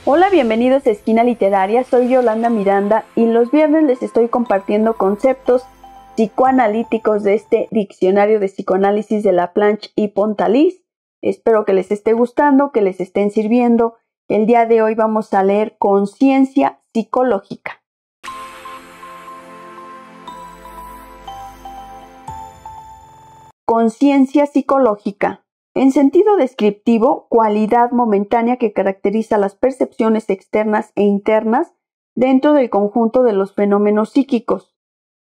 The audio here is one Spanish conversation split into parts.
Hola, bienvenidos a Esquina Literaria, soy Yolanda Miranda y los viernes les estoy compartiendo conceptos psicoanalíticos de este diccionario de psicoanálisis de Laplanche y Pontalis. Espero que les esté gustando, que les estén sirviendo. El día de hoy vamos a leer Conciencia psicológica. Conciencia psicológica. En sentido descriptivo, cualidad momentánea que caracteriza las percepciones externas e internas dentro del conjunto de los fenómenos psíquicos.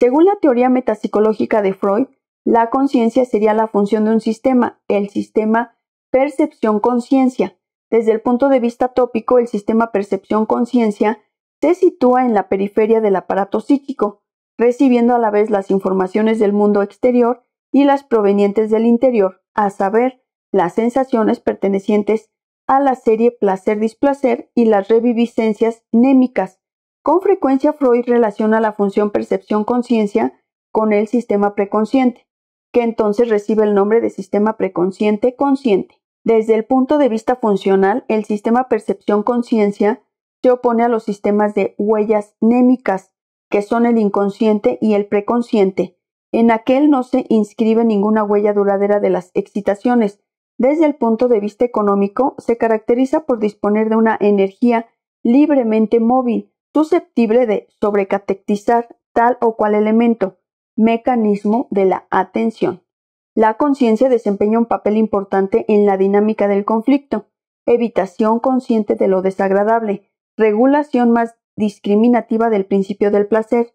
Según la teoría metapsicológica de Freud, la conciencia sería la función de un sistema, el sistema percepción-conciencia. Desde el punto de vista tópico, el sistema percepción-conciencia se sitúa en la periferia del aparato psíquico, recibiendo a la vez las informaciones del mundo exterior y las provenientes del interior, a saber, las sensaciones pertenecientes a la serie placer-displacer y las reviviscencias némicas. Con frecuencia Freud relaciona la función percepción-conciencia con el sistema preconsciente, que entonces recibe el nombre de sistema preconsciente-consciente. Desde el punto de vista funcional, el sistema percepción-conciencia se opone a los sistemas de huellas némicas, que son el inconsciente y el preconsciente. En aquel no se inscribe ninguna huella duradera de las excitaciones. Desde el punto de vista económico, se caracteriza por disponer de una energía libremente móvil, susceptible de sobrecatectizar tal o cual elemento, mecanismo de la atención. La conciencia desempeña un papel importante en la dinámica del conflicto, evitación consciente de lo desagradable, regulación más discriminativa del principio del placer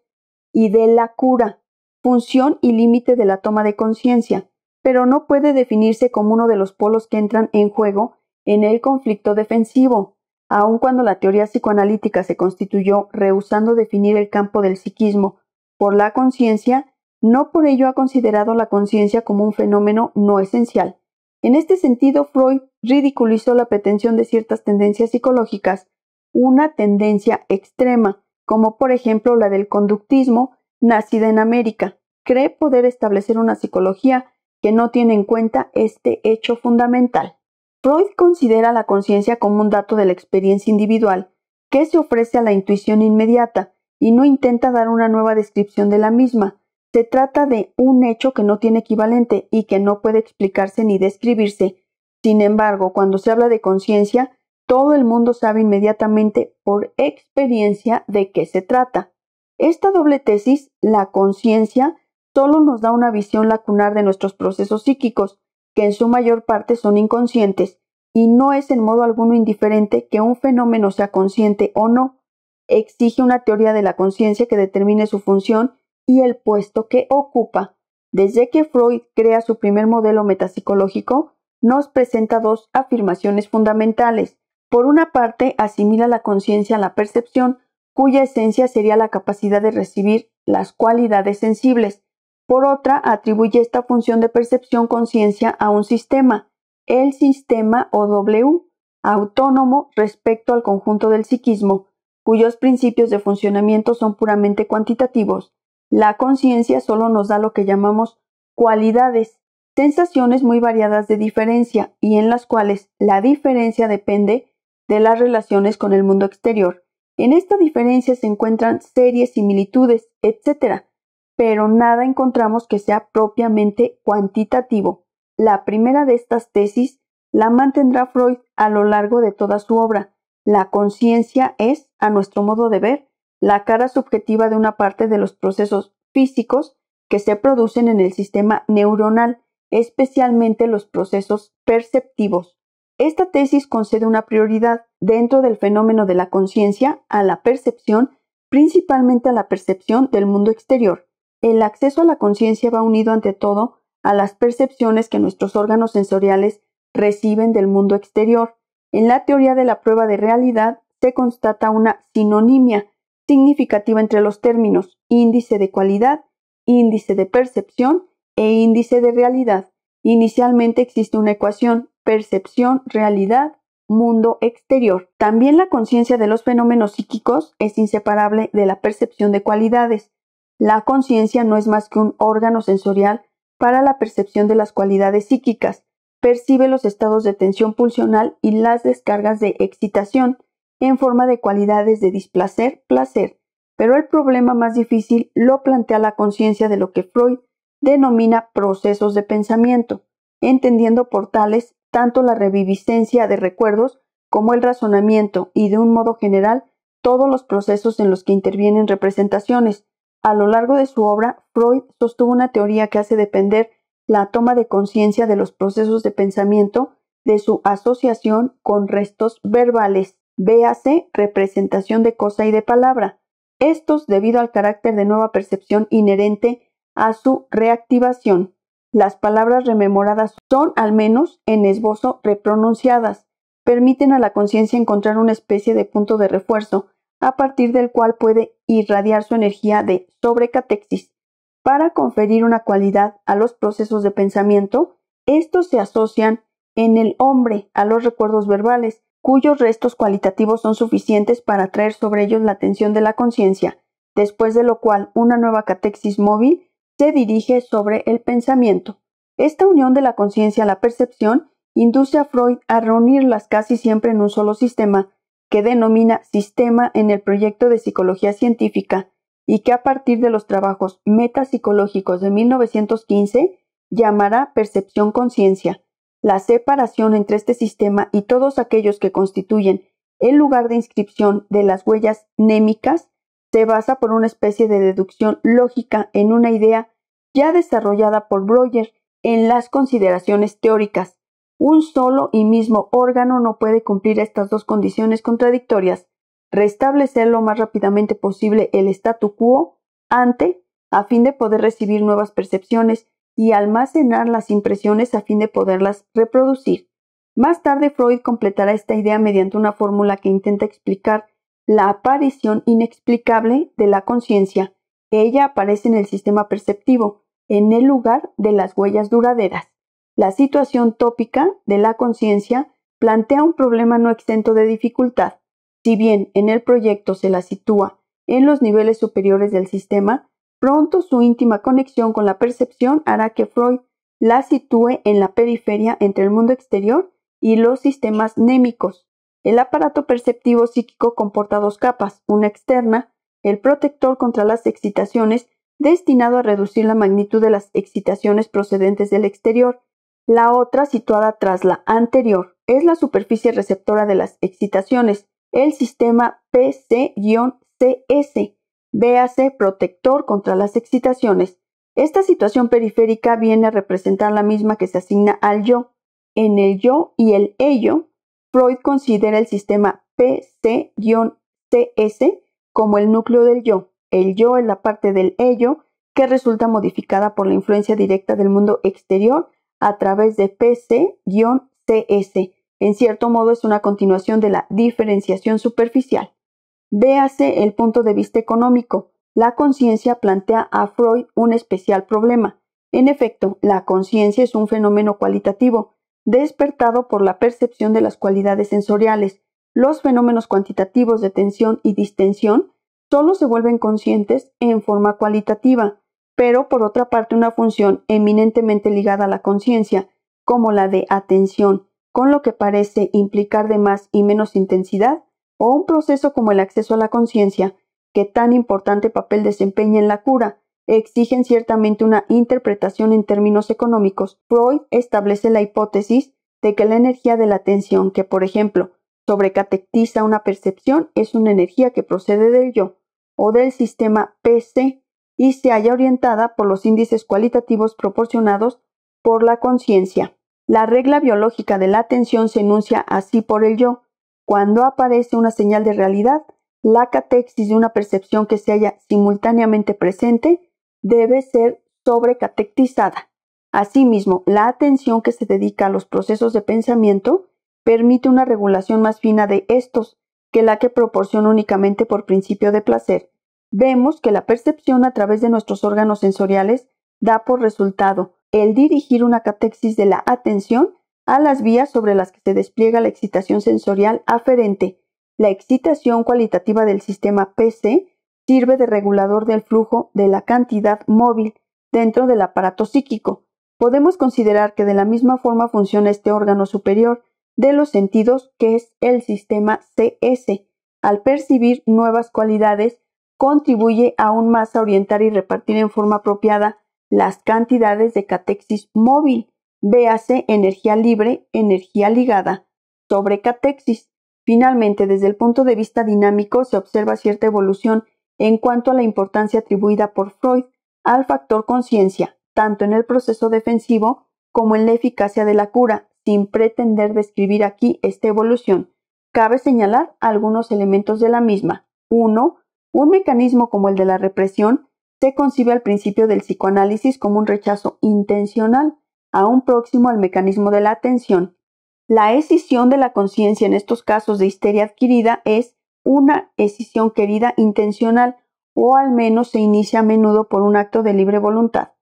y de la cura, función y límite de la toma de conciencia, pero no puede definirse como uno de los polos que entran en juego en el conflicto defensivo, aun cuando la teoría psicoanalítica se constituyó rehusando definir el campo del psiquismo por la conciencia, no por ello ha considerado la conciencia como un fenómeno no esencial. En este sentido, Freud ridiculizó la pretensión de ciertas tendencias psicológicas, una tendencia extrema, como por ejemplo la del conductismo, nacida en América. Cree poder establecer una psicología que no tiene en cuenta este hecho fundamental. Freud considera la conciencia como un dato de la experiencia individual que se ofrece a la intuición inmediata y no intenta dar una nueva descripción de la misma. Se trata de un hecho que no tiene equivalente y que no puede explicarse ni describirse. Sin embargo, cuando se habla de conciencia, todo el mundo sabe inmediatamente por experiencia de qué se trata. Esta doble tesis, la conciencia, solo nos da una visión lacunar de nuestros procesos psíquicos, que en su mayor parte son inconscientes, y no es en modo alguno indiferente que un fenómeno sea consciente o no. Exige una teoría de la conciencia que determine su función y el puesto que ocupa. Desde que Freud crea su primer modelo metapsicológico, nos presenta dos afirmaciones fundamentales. Por una parte, asimila la conciencia a la percepción, cuya esencia sería la capacidad de recibir las cualidades sensibles. Por otra, atribuye esta función de percepción-conciencia a un sistema, el sistema OW, autónomo respecto al conjunto del psiquismo, cuyos principios de funcionamiento son puramente cuantitativos. La conciencia solo nos da lo que llamamos cualidades, sensaciones muy variadas de diferencia y en las cuales la diferencia depende de las relaciones con el mundo exterior. En esta diferencia se encuentran series, similitudes, etc., pero nada encontramos que sea propiamente cuantitativo. La primera de estas tesis la mantendrá Freud a lo largo de toda su obra. La conciencia es, a nuestro modo de ver, la cara subjetiva de una parte de los procesos físicos que se producen en el sistema neuronal, especialmente los procesos perceptivos. Esta tesis concede una prioridad dentro del fenómeno de la conciencia a la percepción, principalmente a la percepción del mundo exterior. El acceso a la conciencia va unido ante todo a las percepciones que nuestros órganos sensoriales reciben del mundo exterior. En la teoría de la prueba de realidad se constata una sinonimia significativa entre los términos índice de cualidad, índice de percepción e índice de realidad. Inicialmente existe una ecuación percepción, realidad, mundo exterior. También la conciencia de los fenómenos psíquicos es inseparable de la percepción de cualidades. La conciencia no es más que un órgano sensorial para la percepción de las cualidades psíquicas. Percibe los estados de tensión pulsional y las descargas de excitación. en forma de cualidades de displacer, placer, pero el problema más difícil lo plantea la conciencia de lo que Freud denomina procesos de pensamiento, entendiendo por tales tanto la reviviscencia de recuerdos como el razonamiento y, de un modo general, todos los procesos en los que intervienen representaciones. A lo largo de su obra, Freud sostuvo una teoría que hace depender la toma de conciencia de los procesos de pensamiento de su asociación con restos verbales, véase representación de cosa y de palabra. Estos debido al carácter de nueva percepción inherente a su reactivación. Las palabras rememoradas son, al menos en esbozo, repronunciadas. Permiten a la conciencia encontrar una especie de punto de refuerzo, a partir del cual puede irradiar su energía de sobrecatexis. Para conferir una cualidad a los procesos de pensamiento, estos se asocian en el hombre a los recuerdos verbales, cuyos restos cualitativos son suficientes para atraer sobre ellos la atención de la conciencia, después de lo cual una nueva catexis móvil se dirige sobre el pensamiento. Esta unión de la conciencia a la percepción induce a Freud a reunirlas casi siempre en un solo sistema, que denomina sistema en el proyecto de psicología científica y que a partir de los trabajos metapsicológicos de 1915 llamará percepción-conciencia. La separación entre este sistema y todos aquellos que constituyen el lugar de inscripción de las huellas némicas se basa por una especie de deducción lógica en una idea ya desarrollada por Breuer en las consideraciones teóricas. Un solo y mismo órgano no puede cumplir estas dos condiciones contradictorias: restablecer lo más rápidamente posible el statu quo ante, a fin de poder recibir nuevas percepciones, y almacenar las impresiones a fin de poderlas reproducir. Más tarde Freud completará esta idea mediante una fórmula que intenta explicar la aparición inexplicable de la conciencia. Ella aparece en el sistema perceptivo, en el lugar de las huellas duraderas. La situación tópica de la conciencia plantea un problema no exento de dificultad. Si bien en el proyecto se la sitúa en los niveles superiores del sistema, pronto su íntima conexión con la percepción hará que Freud la sitúe en la periferia entre el mundo exterior y los sistemas némicos. El aparato perceptivo psíquico comporta dos capas, una externa, el protector contra las excitaciones, destinado a reducir la magnitud de las excitaciones procedentes del exterior. La otra, situada tras la anterior, es la superficie receptora de las excitaciones, el sistema PC-CS, véase protector contra las excitaciones. Esta situación periférica viene a representar la misma que se asigna al yo. En el yo y el ello, Freud considera el sistema PC-CS como el núcleo del yo. El yo es la parte del ello que resulta modificada por la influencia directa del mundo exterior a través de PC-CS. En cierto modo es una continuación de la diferenciación superficial. Véase el punto de vista económico. La conciencia plantea a Freud un especial problema. En efecto, la conciencia es un fenómeno cualitativo, despertado por la percepción de las cualidades sensoriales. Los fenómenos cuantitativos de tensión y distensión solo se vuelven conscientes en forma cualitativa, pero por otra parte una función eminentemente ligada a la conciencia, como la de atención, con lo que parece implicar de más y menos intensidad, o un proceso como el acceso a la conciencia, que tan importante papel desempeña en la cura, exigen ciertamente una interpretación en términos económicos. Freud establece la hipótesis de que la energía de la atención, que por ejemplo sobrecatectiza una percepción, es una energía que procede del yo o del sistema PC y se halla orientada por los índices cualitativos proporcionados por la conciencia. La regla biológica de la atención se enuncia así por el yo. Cuando aparece una señal de realidad, la catexis de una percepción que se halla simultáneamente presente debe ser sobrecatectizada. Asimismo, la atención que se dedica a los procesos de pensamiento permite una regulación más fina de estos que la que proporciona únicamente por principio de placer. Vemos que la percepción a través de nuestros órganos sensoriales da por resultado el dirigir una catexis de la atención a las vías sobre las que se despliega la excitación sensorial aferente. La excitación cualitativa del sistema PC sirve de regulador del flujo de la cantidad móvil dentro del aparato psíquico. Podemos considerar que de la misma forma funciona este órgano superior de los sentidos, que es el sistema CS. al percibir nuevas cualidades, contribuye aún más a orientar y repartir en forma apropiada las cantidades de catexis móvil, véase energía libre, energía ligada, sobre catexis. Finalmente, desde el punto de vista dinámico, se observa cierta evolución en cuanto a la importancia atribuida por Freud al factor conciencia, tanto en el proceso defensivo como en la eficacia de la cura, sin pretender describir aquí esta evolución. Cabe señalar algunos elementos de la misma. 1. Un mecanismo como el de la represión se concibe al principio del psicoanálisis como un rechazo intencional, aún próximo al mecanismo de la atención. La escisión de la conciencia en estos casos de histeria adquirida es una escisión querida intencional, o al menos se inicia a menudo por un acto de libre voluntad.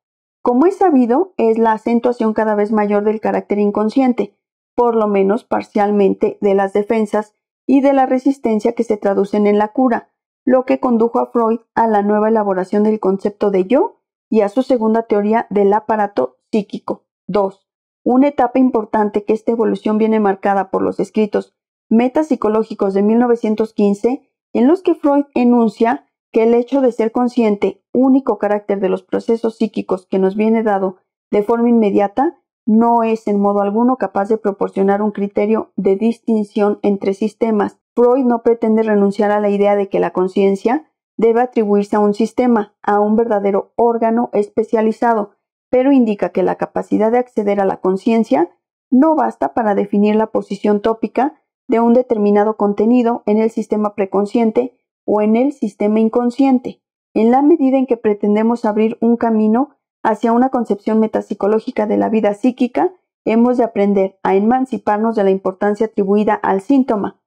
Como es sabido, es la acentuación cada vez mayor del carácter inconsciente, por lo menos parcialmente de las defensas y de la resistencia que se traducen en la cura, lo que condujo a Freud a la nueva elaboración del concepto de yo y a su segunda teoría del aparato psíquico. 2. Una etapa importante que esta evolución viene marcada por los escritos metapsicológicos de 1915, en los que Freud enuncia que el hecho de ser consciente, único carácter de los procesos psíquicos que nos viene dado de forma inmediata, no es en modo alguno capaz de proporcionar un criterio de distinción entre sistemas. Freud no pretende renunciar a la idea de que la conciencia debe atribuirse a un sistema, a un verdadero órgano especializado, pero indica que la capacidad de acceder a la conciencia no basta para definir la posición tópica de un determinado contenido en el sistema preconsciente o en el sistema inconsciente, en la medida en que pretendemos abrir un camino hacia una concepción metapsicológica de la vida psíquica, hemos de aprender a emanciparnos de la importancia atribuida al síntoma,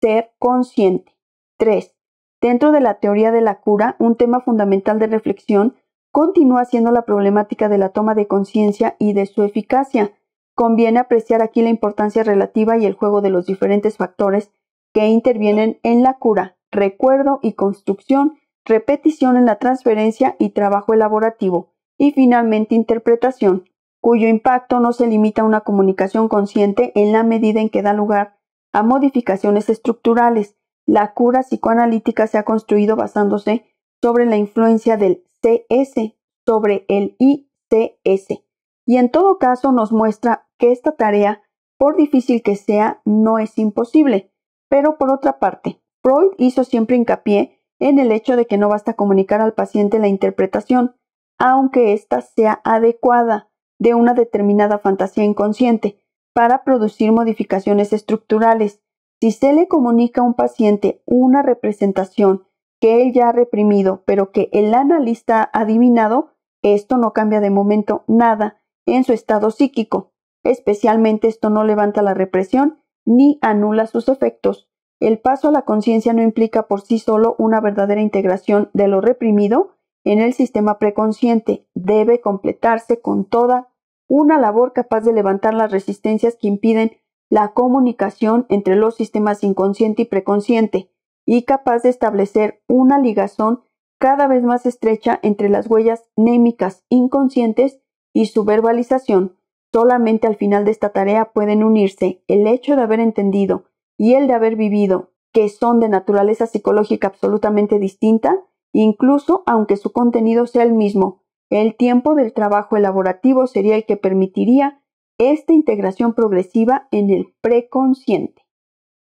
ser consciente. 3. Dentro de la teoría de la cura, un tema fundamental de reflexión continúa siendo la problemática de la toma de conciencia y de su eficacia. Conviene apreciar aquí la importancia relativa y el juego de los diferentes factores que intervienen en la cura: recuerdo y construcción, repetición en la transferencia y trabajo elaborativo, y finalmente interpretación, cuyo impacto no se limita a una comunicación consciente en la medida en que da lugar a modificaciones estructurales. La cura psicoanalítica se ha construido basándose sobre la influencia del CS sobre el ICS, y en todo caso nos muestra que esta tarea, por difícil que sea, no es imposible. Pero por otra parte, Freud hizo siempre hincapié en el hecho de que no basta comunicar al paciente la interpretación, aunque ésta sea adecuada, de una determinada fantasía inconsciente, para producir modificaciones estructurales. Si se le comunica a un paciente una representación que él ya ha reprimido, pero que el analista ha adivinado, esto no cambia de momento nada en su estado psíquico. Especialmente esto no levanta la represión ni anula sus efectos. El paso a la conciencia no implica por sí solo una verdadera integración de lo reprimido en el sistema preconsciente. Debe completarse con toda una labor capaz de levantar las resistencias que impiden la comunicación entre los sistemas inconsciente y preconsciente, y capaz de establecer una ligazón cada vez más estrecha entre las huellas némicas inconscientes y su verbalización. Solamente al final de esta tarea pueden unirse el hecho de haber entendido y el de haber vivido, que son de naturaleza psicológica absolutamente distinta, incluso aunque su contenido sea el mismo. El tiempo del trabajo elaborativo sería el que permitiría esta integración progresiva en el preconsciente.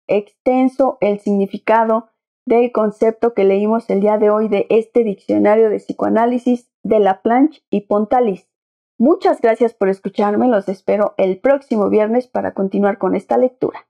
Extenso el significado del concepto que leímos el día de hoy de este diccionario de psicoanálisis de Laplanche y Pontalis. Muchas gracias por escucharme, los espero el próximo viernes para continuar con esta lectura.